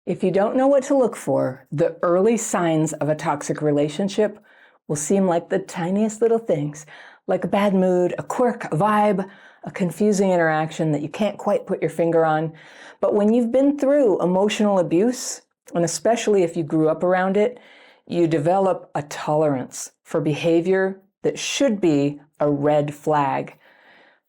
If you don't know what to look for, the early signs of a toxic relationship will seem like the tiniest little things, like a bad mood, a quirk, a vibe, a confusing interaction that you can't quite put your finger on. But when you've been through emotional abuse, and especially if you grew up around it, you develop a tolerance for behavior that should be a red flag.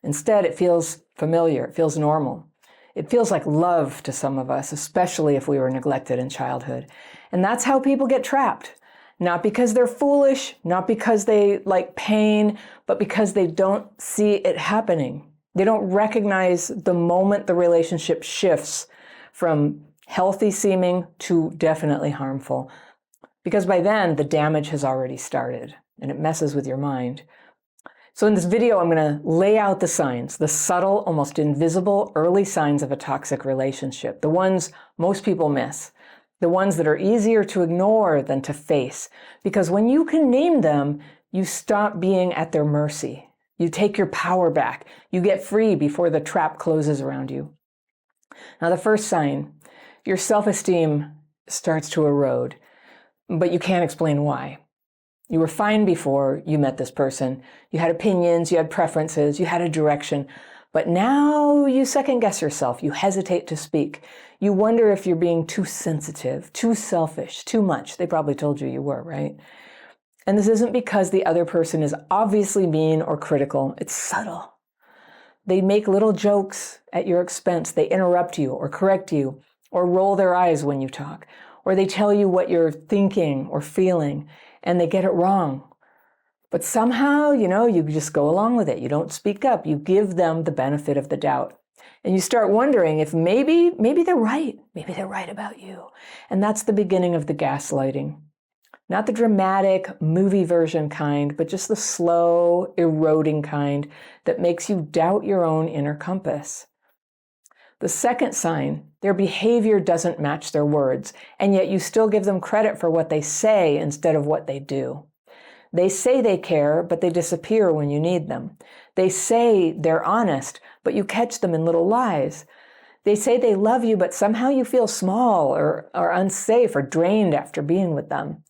Instead, it feels familiar, it feels normal. It feels like love to some of us, especially if we were neglected in childhood. And that's how people get trapped. Not because they're foolish, not because they like pain, but because they don't see it happening. They don't recognize the moment the relationship shifts from healthy seeming to definitely harmful. Because by then, the damage has already started and it messes with your mind. So in this video, I'm going to lay out the signs, the subtle, almost invisible early signs of a toxic relationship, the ones most people miss, the ones that are easier to ignore than to face. Because when you can name them, you stop being at their mercy. You take your power back. You get free before the trap closes around you. Now, the first sign, your self-esteem starts to erode, but you can't explain why. You were fine before you met this person. You had opinions, you had preferences, you had a direction. But now you second guess yourself. You hesitate to speak. You wonder if you're being too sensitive, too selfish, too much. They probably told you you were, right? And this isn't because the other person is obviously mean or critical. It's subtle. They make little jokes at your expense. They interrupt you or correct you or roll their eyes when you talk, or they tell you what you're thinking or feeling, and they get it wrong. But somehow, you just go along with it. You don't speak up. You give them the benefit of the doubt. And you start wondering if maybe they're right. Maybe they're right about you. And that's the beginning of the gaslighting. Not the dramatic movie version kind, but just the slow, eroding kind that makes you doubt your own inner compass. The second sign, their behavior doesn't match their words, and yet you still give them credit for what they say instead of what they do. They say they care, but they disappear when you need them. They say they're honest, but you catch them in little lies. They say they love you, but somehow you feel small or unsafe or drained after being with them.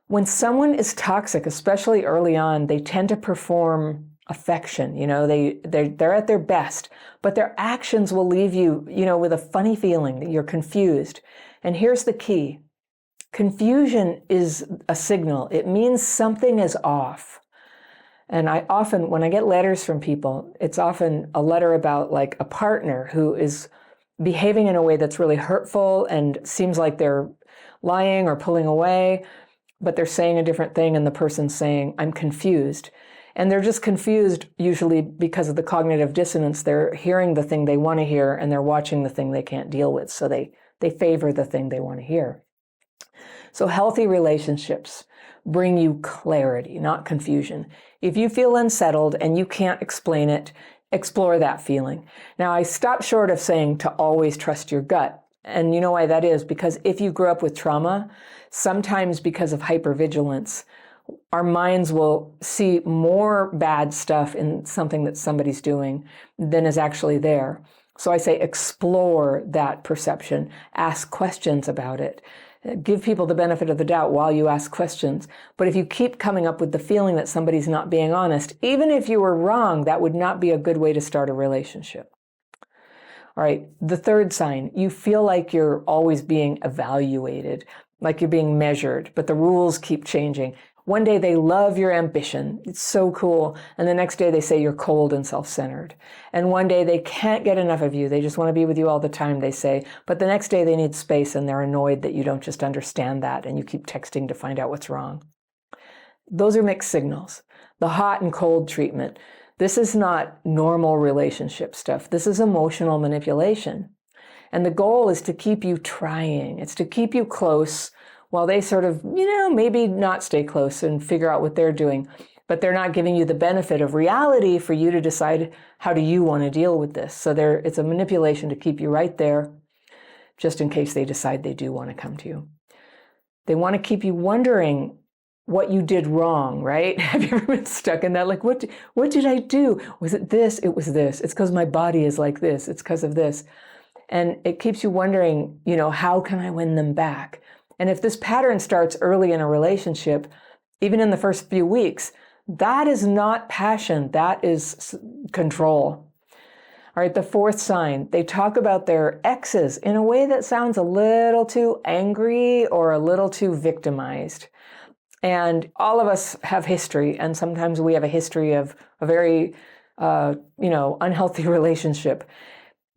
When someone is toxic, especially early on, they tend to perform affection. They're at their best, but their actions will leave you, with a funny feeling that you're confused. And here's the key. Confusion is a signal. It means something is off. And when I get letters from people, it's often a letter about like a partner who is behaving in a way that's really hurtful and seems like they're lying or pulling away, but they're saying a different thing and the person's saying, I'm confused. And they're just confused usually because of the cognitive dissonance. They're hearing the thing they want to hear and they're watching the thing they can't deal with. So they favor the thing they want to hear. So healthy relationships bring you clarity, not confusion. If you feel unsettled and you can't explain it, explore that feeling. Now, I stop short of saying to always trust your gut. And you know why that is? Because if you grew up with trauma, sometimes because of hypervigilance, our minds will see more bad stuff in something that somebody's doing than is actually there. So I say explore that perception, ask questions about it, give people the benefit of the doubt while you ask questions. But if you keep coming up with the feeling that somebody's not being honest, even if you were wrong, that would not be a good way to start a relationship. All right, the third sign, you feel like you're always being evaluated, like you're being measured, but the rules keep changing. One day they love your ambition. It's so cool. And the next day they say you're cold and self-centered. And one day they can't get enough of you. They just want to be with you all the time, they say. But the next day they need space and they're annoyed that you don't just understand that and you keep texting to find out what's wrong. Those are mixed signals. The hot and cold treatment. This is not normal relationship stuff. This is emotional manipulation. And the goal is to keep you trying. It's to keep you close while they sort of, maybe not stay close and figure out what they're doing, but they're not giving you the benefit of reality for you to decide how do you want to deal with this. So it's a manipulation to keep you right there, just in case they decide they do want to come to you. They want to keep you wondering what you did wrong, right? Have you ever been stuck in that? Like, what did I do? Was it this? It was this. It's because my body is like this. It's because of this. And it keeps you wondering, how can I win them back? And if this pattern starts early in a relationship, even in the first few weeks, that is not passion, that is control. All right, the fourth sign, they talk about their exes in a way that sounds a little too angry or a little too victimized. And all of us have history, and sometimes we have a history of a very, unhealthy relationship.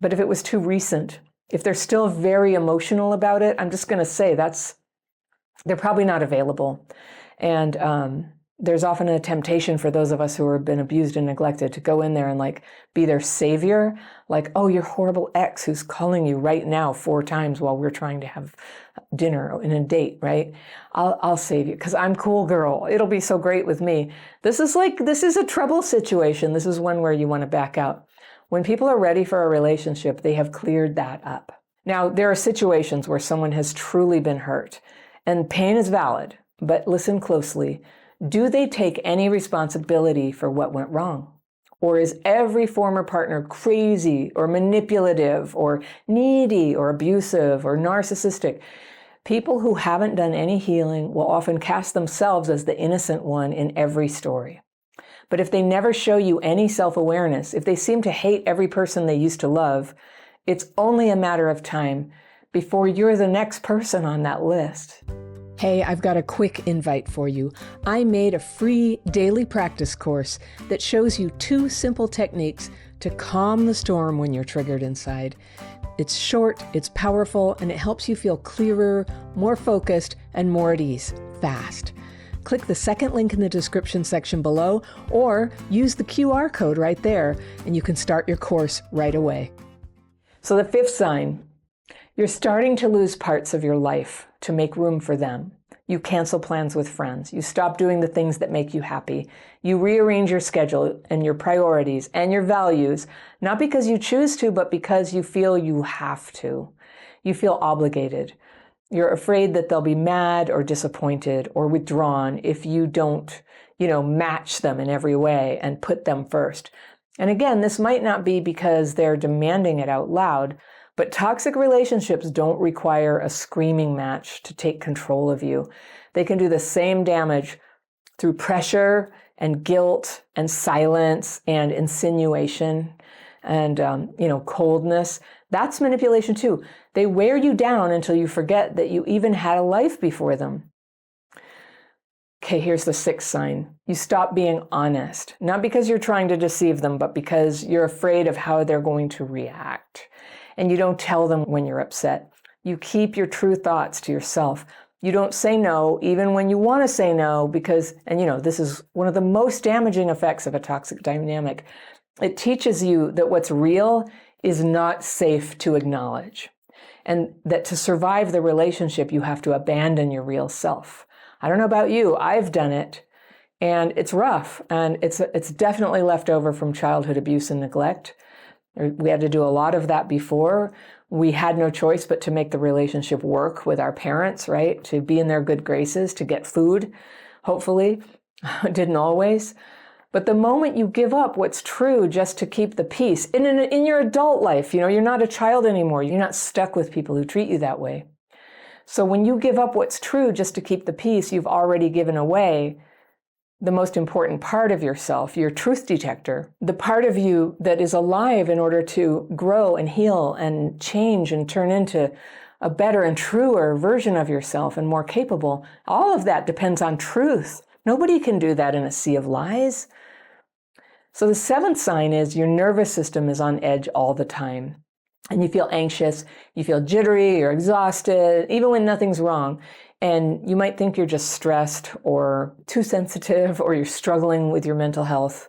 But if it was too recent, if they're still very emotional about it, I'm just going to say they're probably not available. And there's often a temptation for those of us who have been abused and neglected to go in there and be their savior. Oh, your horrible ex who's calling you right now 4 times while we're trying to have dinner in a date, right? I'll save you because I'm cool girl. It'll be so great with me. This is a trouble situation. This is one where you want to back out. When people are ready for a relationship, they have cleared that up. Now, there are situations where someone has truly been hurt, and pain is valid, but listen closely. Do they take any responsibility for what went wrong? Or is every former partner crazy or manipulative or needy or abusive or narcissistic? People who haven't done any healing will often cast themselves as the innocent one in every story. But if they never show you any self-awareness, if they seem to hate every person they used to love, it's only a matter of time before you're the next person on that list. Hey, I've got a quick invite for you. I made a free daily practice course that shows you 2 simple techniques to calm the storm when you're triggered inside. It's short, it's powerful, and it helps you feel clearer, more focused, and more at ease, fast. Click the second link in the description section below, or use the QR code right there, and you can start your course right away. So the 5th sign, you're starting to lose parts of your life to make room for them. You cancel plans with friends. You stop doing the things that make you happy. You rearrange your schedule and your priorities and your values, not because you choose to, but because you feel you have to. You feel obligated. You're afraid that they'll be mad or disappointed or withdrawn if you don't, match them in every way and put them first. And again, this might not be because they're demanding it out loud, but toxic relationships don't require a screaming match to take control of you. They can do the same damage through pressure and guilt and silence and insinuation and, coldness. That's manipulation too. They wear you down until you forget that you even had a life before them. Okay, here's the 6th sign. You stop being honest, not because you're trying to deceive them, but because you're afraid of how they're going to react. And you don't tell them when you're upset. You keep your true thoughts to yourself. You don't say no, even when you want to say no, because, this is one of the most damaging effects of a toxic dynamic. It teaches you that what's real is not safe to acknowledge, and that to survive the relationship, you have to abandon your real self. I don't know about you, I've done it, and it's rough, and it's definitely left over from childhood abuse and neglect. We had to do a lot of that before. We had no choice but to make the relationship work with our parents, right? To be in their good graces, to get food, hopefully. Didn't always. But the moment you give up what's true just to keep the peace, in your adult life, you're not a child anymore. You're not stuck with people who treat you that way. So when you give up what's true just to keep the peace, you've already given away the most important part of yourself, your truth detector, the part of you that is alive in order to grow and heal and change and turn into a better and truer version of yourself and more capable. All of that depends on truth. Nobody can do that in a sea of lies. So the 7th sign is your nervous system is on edge all the time. And you feel anxious, you feel jittery, you're exhausted, even when nothing's wrong. And you might think you're just stressed or too sensitive or you're struggling with your mental health.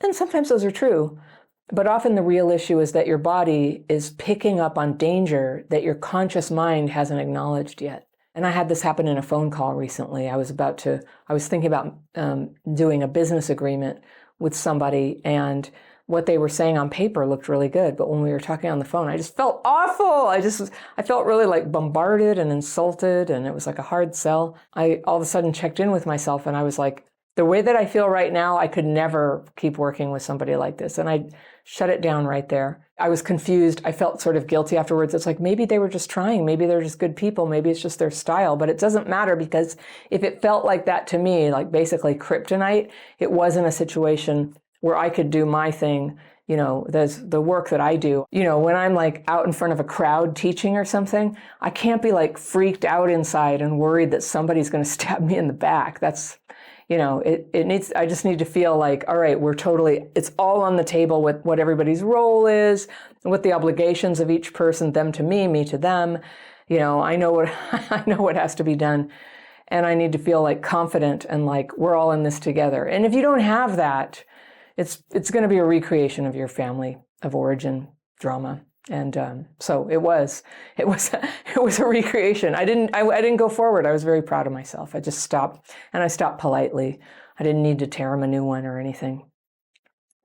And sometimes those are true. But often the real issue is that your body is picking up on danger that your conscious mind hasn't acknowledged yet. And I had this happen in a phone call recently. I was thinking about doing a business agreement with somebody, and what they were saying on paper looked really good, but when we were talking on the phone, I just felt awful. I felt really bombarded and insulted, and it was like a hard sell. I all of a sudden checked in with myself, and I was like, the way that I feel right now, I could never keep working with somebody like this. And I shut it down right there. I was confused. I felt sort of guilty afterwards. It's like, maybe they were just trying. Maybe they're just good people. Maybe it's just their style. But it doesn't matter, because if it felt like that to me, like basically kryptonite, it wasn't a situation where I could do my thing. You know, there's the work that I do. You know, when I'm like out in front of a crowd teaching or something, I can't be like freaked out inside and worried that somebody's going to stab me in the back. That's, you know, I just need to feel like, all right, it's all on the table with what everybody's role is, and what the obligations of each person, them to me to them. You know, I know what has to be done, and I need to feel like confident and like we're all in this together. And if you don't have that, it's going to be a recreation of your family of origin drama. And so it was a recreation. I didn't go forward. I was very proud of myself. I just stopped, and I stopped politely. I didn't need to tear him a new one or anything.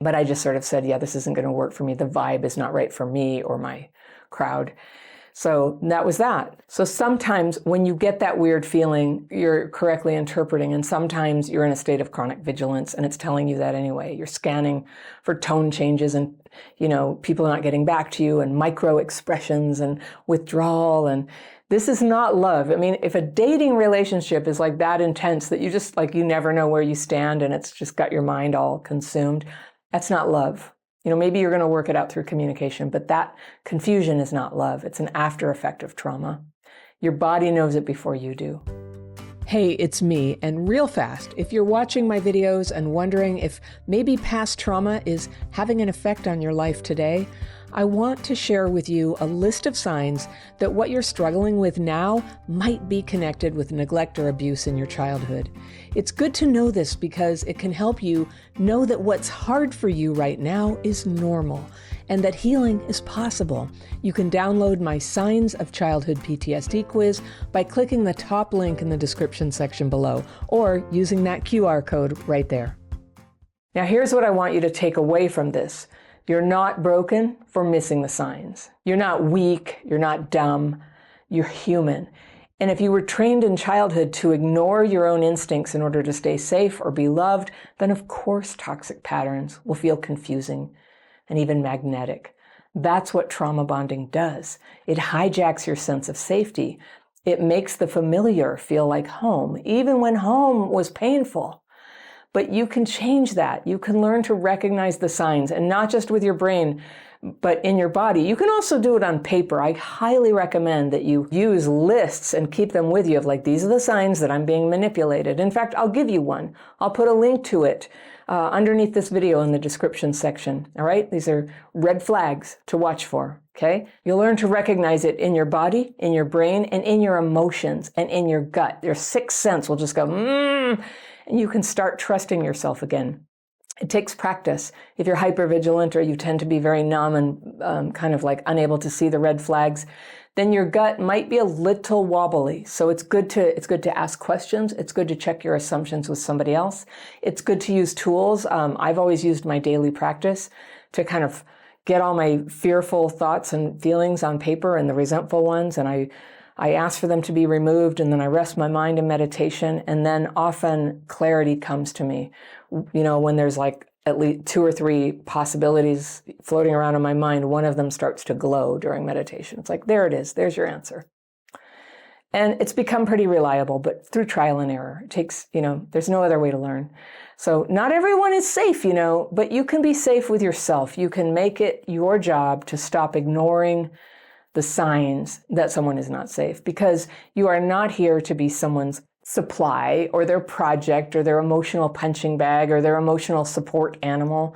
But I just sort of said, yeah, this isn't going to work for me. The vibe is not right for me or my crowd. So that was that. So sometimes when you get that weird feeling, you're correctly interpreting, and sometimes you're in a state of chronic vigilance, and it's telling you that anyway. You're scanning for tone changes and, you know, people not getting back to you, and micro expressions and withdrawal. And this is not love. I mean, if a dating relationship is like that intense that you just like, you never know where you stand and it's just got your mind all consumed, that's not love. You know, maybe you're going to work it out through communication, but that confusion is not love. It's an after effect of trauma. Your body knows it before you do. Hey, it's me, and real fast, if you're watching my videos and wondering if maybe past trauma is having an effect on your life today, I want to share with you a list of signs that what you're struggling with now might be connected with neglect or abuse in your childhood. It's good to know this because it can help you know that what's hard for you right now is normal and that healing is possible. You can download my Signs of Childhood PTSD quiz by clicking the top link in the description section below or using that QR code right there. Now, here's what I want you to take away from this. You're not broken for missing the signs. You're not weak. You're not dumb. You're human. And if you were trained in childhood to ignore your own instincts in order to stay safe or be loved, then of course toxic patterns will feel confusing and even magnetic. That's what trauma bonding does. It hijacks your sense of safety. It makes the familiar feel like home, even when home was painful. But you can change that. You can learn to recognize the signs, and not just with your brain, but in your body. You can also do it on paper. I highly recommend that you use lists and keep them with you of like, these are the signs that I'm being manipulated. In fact, I'll give you one. I'll put a link to it underneath this video in the description section. All right? These are red flags to watch for. Okay? You'll learn to recognize it in your body, in your brain, and in your emotions, and in your gut. Your sixth sense will just go, and you can start trusting yourself again. It takes practice. If you're hypervigilant or you tend to be very numb and kind of like unable to see the red flags, then your gut might be a little wobbly. So it's good to ask questions. It's good to check your assumptions with somebody else. It's good to use tools. I've always used my daily practice to kind of get all my fearful thoughts and feelings on paper and the resentful ones, and I ask for them to be removed, and then I rest my mind in meditation, and then often clarity comes to me. You know, when there's like at least 2 or 3 possibilities floating around in my mind, one of them starts to glow during meditation. It's like, there it is, there's your answer. And it's become pretty reliable, but through trial and error. It takes, you know, there's no other way to learn. So not everyone is safe, you know, but you can be safe with yourself. You can make it your job to stop ignoring the signs that someone is not safe, because you are not here to be someone's supply or their project or their emotional punching bag or their emotional support animal.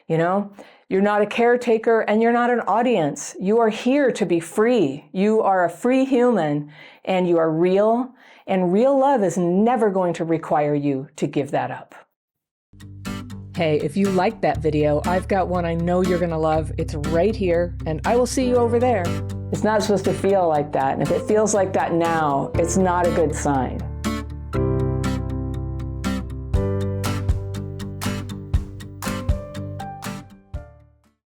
You know, you're not a caretaker and you're not an audience. You are here to be free. You are a free human and you are real, and real love is never going to require you to give that up. Hey, if you liked that video, I've got one I know you're going to love. It's right here, and I will see you over there. It's not supposed to feel like that, and if it feels like that now, it's not a good sign.